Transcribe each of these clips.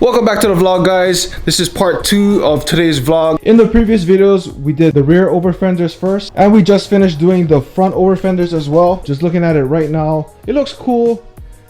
Welcome back to the vlog, guys. This is part 2 of today's vlog. In the previous videos, we did the rear over fenders first, and we just finished doing the front over fenders as well. Just looking at it right now, it looks cool,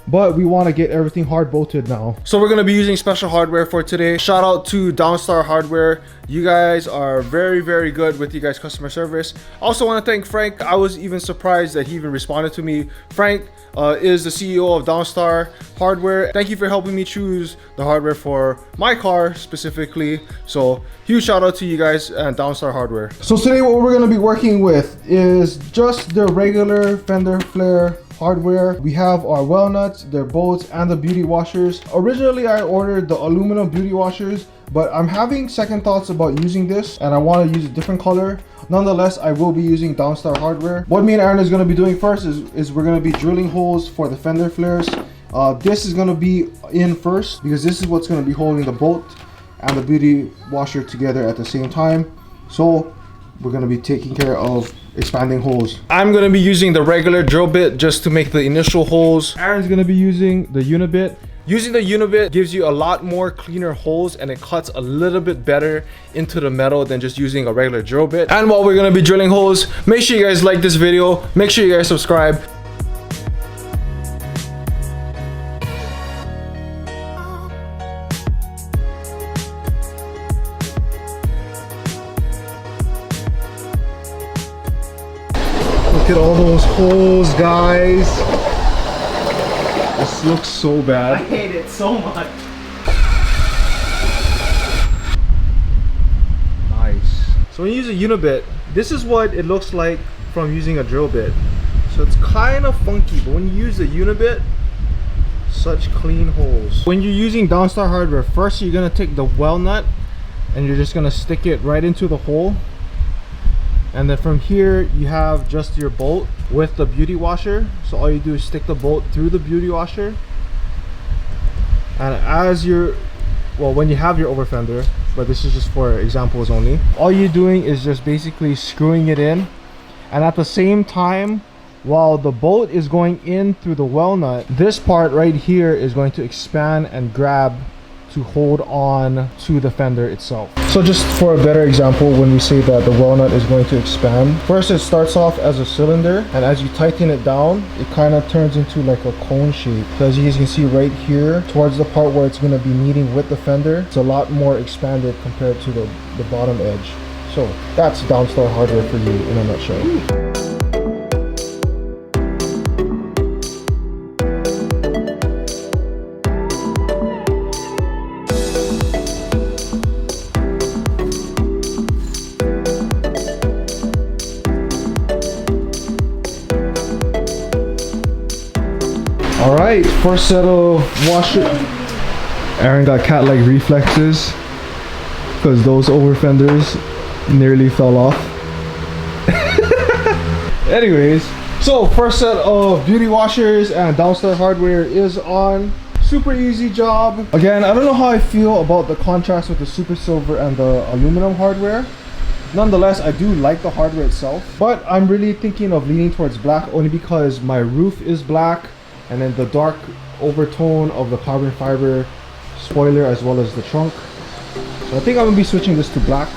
but we want to get everything hard bolted now. So we're going to be using special hardware for today. Shout out to Downstar Hardware. You guys are very good with you guys customer service. Also want to thank Frank. I was even surprised that he even responded to me. Frank is the CEO of Downstar Hardware. Thank you for helping me choose the hardware for my car specifically. So huge shout out to you guys and Downstar Hardware. So today what we're going to be working with is just the regular fender flare hardware. We have our well nuts, their bolts, and the beauty washers. Originally I ordered the aluminum beauty washers, but I'm having second thoughts about using this and I want to use a different color. Nonetheless, I will be using Downstar Hardware. What me and Aaron is going to be doing first is we're going to be drilling holes for the fender flares. This is going to be in first because this is what's going to be holding the bolt and the beauty washer together at the same time. So we're going to be taking care of expanding holes. I'm going to be using the regular drill bit just to make the initial holes. Aaron's going to be using the unibit. Using the unibit gives you a lot more cleaner holes and it cuts a little bit better into the metal than just using a regular drill bit. And while we're going to be drilling holes, make sure you guys like this video. Make sure you guys subscribe. Look at all those holes, guys. This looks so bad. I hate it so much. Nice. So when you use a unibit, this is what it looks like from using a drill bit. So it's kind of funky, but when you use the unibit, such clean holes. When you're using Downstar Hardware, first you're gonna take the well nut and you're just gonna stick it right into the hole. And then from here you have just your bolt with the beauty washer. So all you do is stick the bolt through the beauty washer, and as you're when you have your over fender, but this is just for examples only, all you're doing is just basically screwing it in, and at the same time while the bolt is going in through the well nut, this part right here is going to expand and grab to hold on to the fender itself. So just for a better example, when we say that the well nut is going to expand, first it starts off as a cylinder, and as you tighten it down, it kind of turns into like a cone shape. So as you guys can see right here, towards the part where it's going to be meeting with the fender, it's a lot more expanded compared to the bottom edge. So that's Downstar Hardware for you in a nutshell. Alright, first set of washer. Aaron got cat-like reflexes because those over fenders nearly fell off. Anyways, so first set of beauty washers and Downstar Hardware is on. Super easy job. Again, I don't know how I feel about the contrast with the super silver and the aluminum hardware. Nonetheless, I do like the hardware itself, but I'm really thinking of leaning towards black only because my roof is black, and then the dark overtone of the carbon fiber spoiler as well as the trunk. So I think I'm gonna be switching this to black.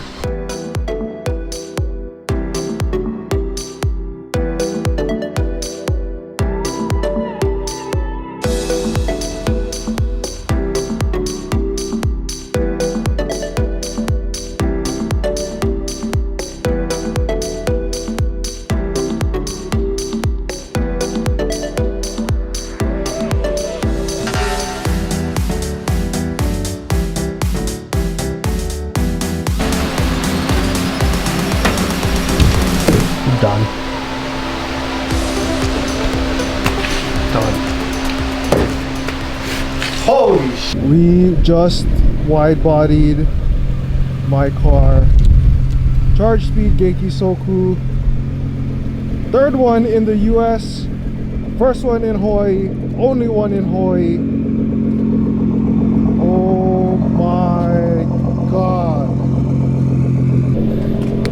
Done. Holy shit. We just wide-bodied my car. Chargespeed Gekisoku. Third one in the US. First one in Hawaii. Only one in Hawaii. Oh my god.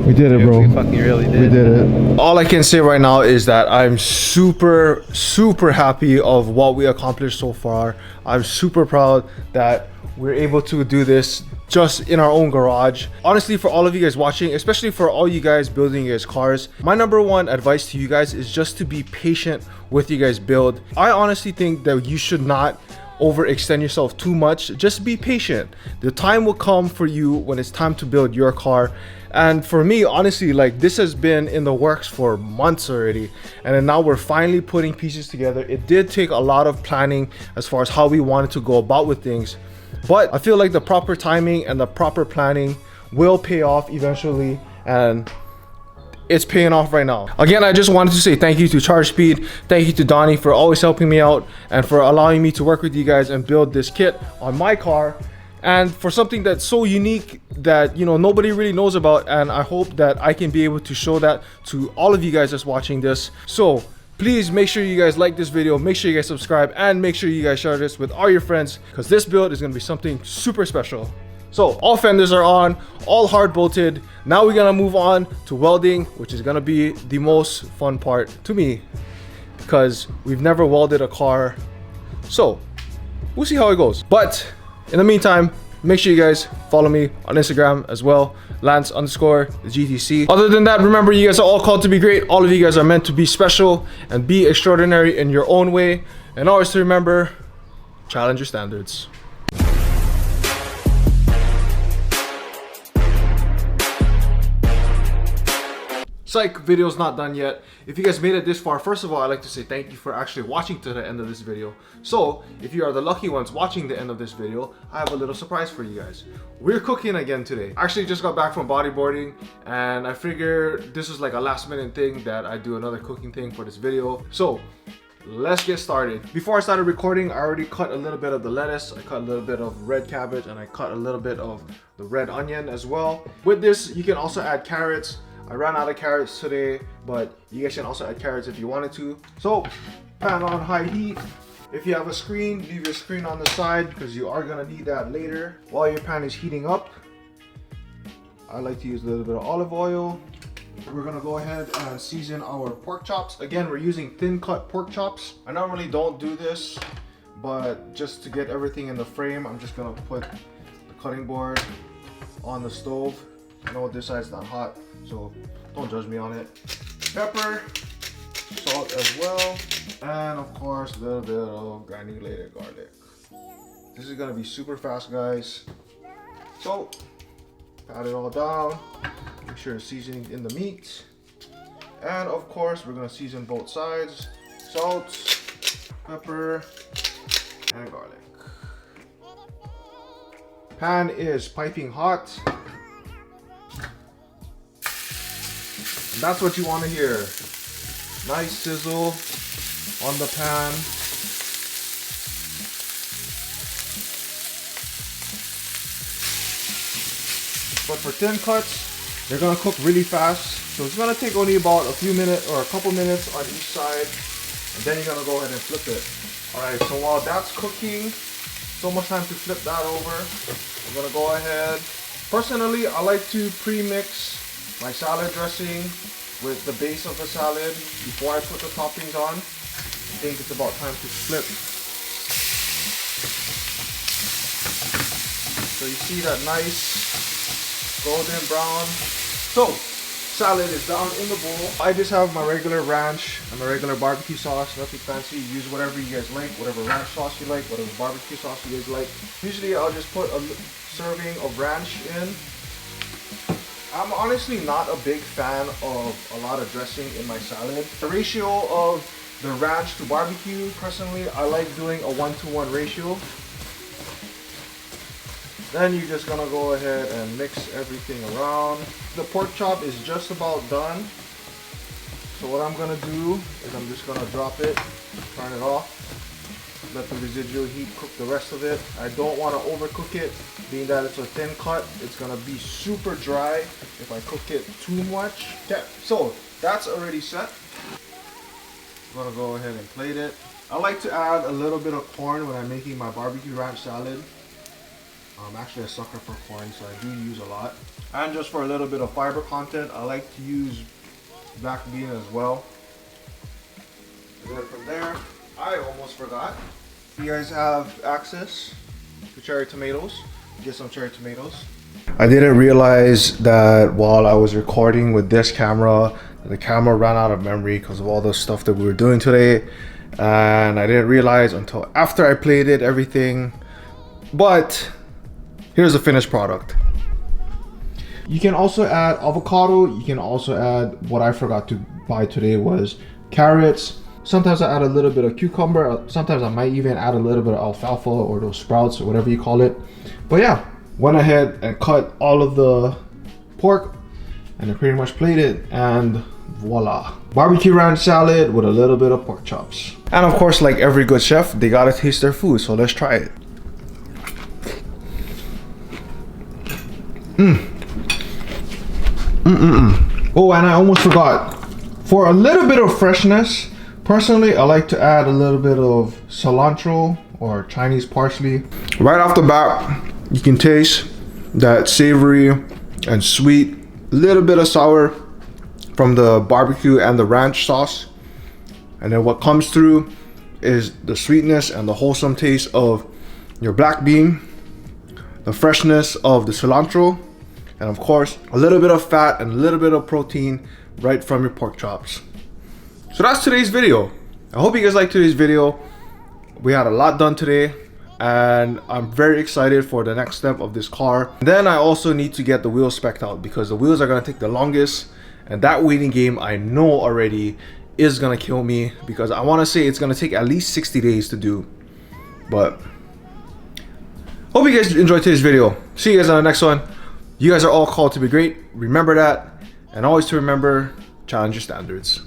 We did it, bro. We fucking really did. We did it. All I can say right now is that I'm super happy of what we accomplished so far. I'm super proud that we're able to do this just in our own garage. Honestly, for all of you guys watching, especially for all you guys building your guys' cars, my number one advice to you guys is just to be patient with you guys' build. I honestly think that you should not overextend yourself too much. Just be patient. The time will come for you when it's time to build your car. And for me, honestly, like, this has been in the works for months already, and then now we're finally putting pieces together. It did take a lot of planning as far as how we wanted to go about with things, but I feel like the proper timing and the proper planning will pay off eventually, and it's paying off right now. Again, I just wanted to say thank you to Chargespeed, thank you to Donnie for always helping me out and for allowing me to work with you guys and build this kit on my car, and for something that's so unique that, you know, nobody really knows about. And I hope that I can be able to show that to all of you guys that's watching this. So please make sure you guys like this video, make sure you guys subscribe, and make sure you guys share this with all your friends, because this build is going to be something super special. So all fenders are on, all hard bolted. Now we're gonna move on to welding, which is gonna be the most fun part to me, because we've never welded a car. So we'll see how it goes. But in the meantime, make sure you guys follow me on Instagram as well, Lance_GTC. Other than that, remember, you guys are all called to be great. All of you guys are meant to be special and be extraordinary in your own way. And always to remember, challenge your standards. Psych, video's not done yet. If you guys made it this far, first of all, I'd like to say thank you for actually watching to the end of this video. So if you are the lucky ones watching the end of this video, I have a little surprise for you guys. We're cooking again today. I actually just got back from bodyboarding, and I figured this was like a last minute thing that I do another cooking thing for this video. So let's get started. Before I started recording, I already cut a little bit of the lettuce, I cut a little bit of red cabbage, and I cut a little bit of the red onion as well. With this, you can also add carrots. I ran out of carrots today, but you guys can also add carrots if you wanted to. So, pan on high heat. If you have a screen, leave your screen on the side because you are gonna need that later. While your pan is heating up, I like to use a little bit of olive oil. We're gonna go ahead and season our pork chops. Again, we're using thin cut pork chops. I normally don't do this, but just to get everything in the frame, I'm just gonna put the cutting board on the stove. I know this side's not hot, so don't judge me on it. Pepper, salt as well, and of course a little bit of granulated garlic. This is gonna be super fast, guys. So pat it all down, make sure it's seasoning in the meat, and of course we're gonna season both sides. Salt, pepper, and garlic. Pan is piping hot. And that's what you want to hear. Nice sizzle on the pan. But for thin cuts, they're gonna cook really fast. So it's gonna take only about a few minutes or a couple minutes on each side. And then you're gonna go ahead and flip it. Alright, so while that's cooking, it's almost time to flip that over. I'm gonna go ahead. Personally, I like to pre-mix my salad dressing with the base of the salad before I put the toppings on. I think it's about time to flip. So you see that nice golden brown. So salad is down in the bowl. I just have my regular ranch and my regular barbecue sauce, nothing fancy. Use whatever you guys like, whatever ranch sauce you like, whatever barbecue sauce you guys like. Usually I'll just put a serving of ranch in. I'm honestly not a big fan of a lot of dressing in my salad. The ratio of the ranch to barbecue, personally, I like doing a 1-to-1 ratio. Then you're just gonna go ahead and mix everything around. The pork chop is just about done. So what I'm gonna do is I'm just gonna drop it, turn it off, let the residual heat cook the rest of it. I don't want to overcook it, being that it's a thin cut. It's gonna be super dry if I cook it too much. Okay, so that's already set. I'm gonna go ahead and plate it. I like to add a little bit of corn when I'm making my barbecue ranch salad. I'm actually a sucker for corn, so I do use a lot. And just for a little bit of fiber content, I like to use black bean as well. And then from there, I almost forgot. You guys have access to the cherry tomatoes. Get some cherry tomatoes. I didn't realize that while I was recording with this camera, the camera ran out of memory because of all the stuff that we were doing today. And I didn't realize until after I played it, everything. But here's the finished product. You can also add avocado. You can also add, what I forgot to buy today was carrots. Sometimes I add a little bit of cucumber. Sometimes I might even add a little bit of alfalfa or those sprouts or whatever you call it. But yeah, went ahead and cut all of the pork and I pretty much plated it, and voila. Barbecue ranch salad with a little bit of pork chops. And of course, like every good chef, they gotta taste their food, so let's try it. Oh, and I almost forgot. For a little bit of freshness, personally, I like to add a little bit of cilantro or Chinese parsley. Right off the bat, you can taste that savory and sweet, little bit of sour from the barbecue and the ranch sauce. And then what comes through is the sweetness and the wholesome taste of your black bean, the freshness of the cilantro, and of course, a little bit of fat and a little bit of protein right from your pork chops. So that's today's video. I hope you guys liked today's video. We had a lot done today and I'm very excited for the next step of this car. Then I also need to get the wheels spec'd out because the wheels are gonna take the longest, and that waiting game I know already is gonna kill me because I wanna say it's gonna take at least 60 days to do. But hope you guys enjoyed today's video. See you guys on the next one. You guys are all called to be great. Remember that, and always to remember, challenge your standards.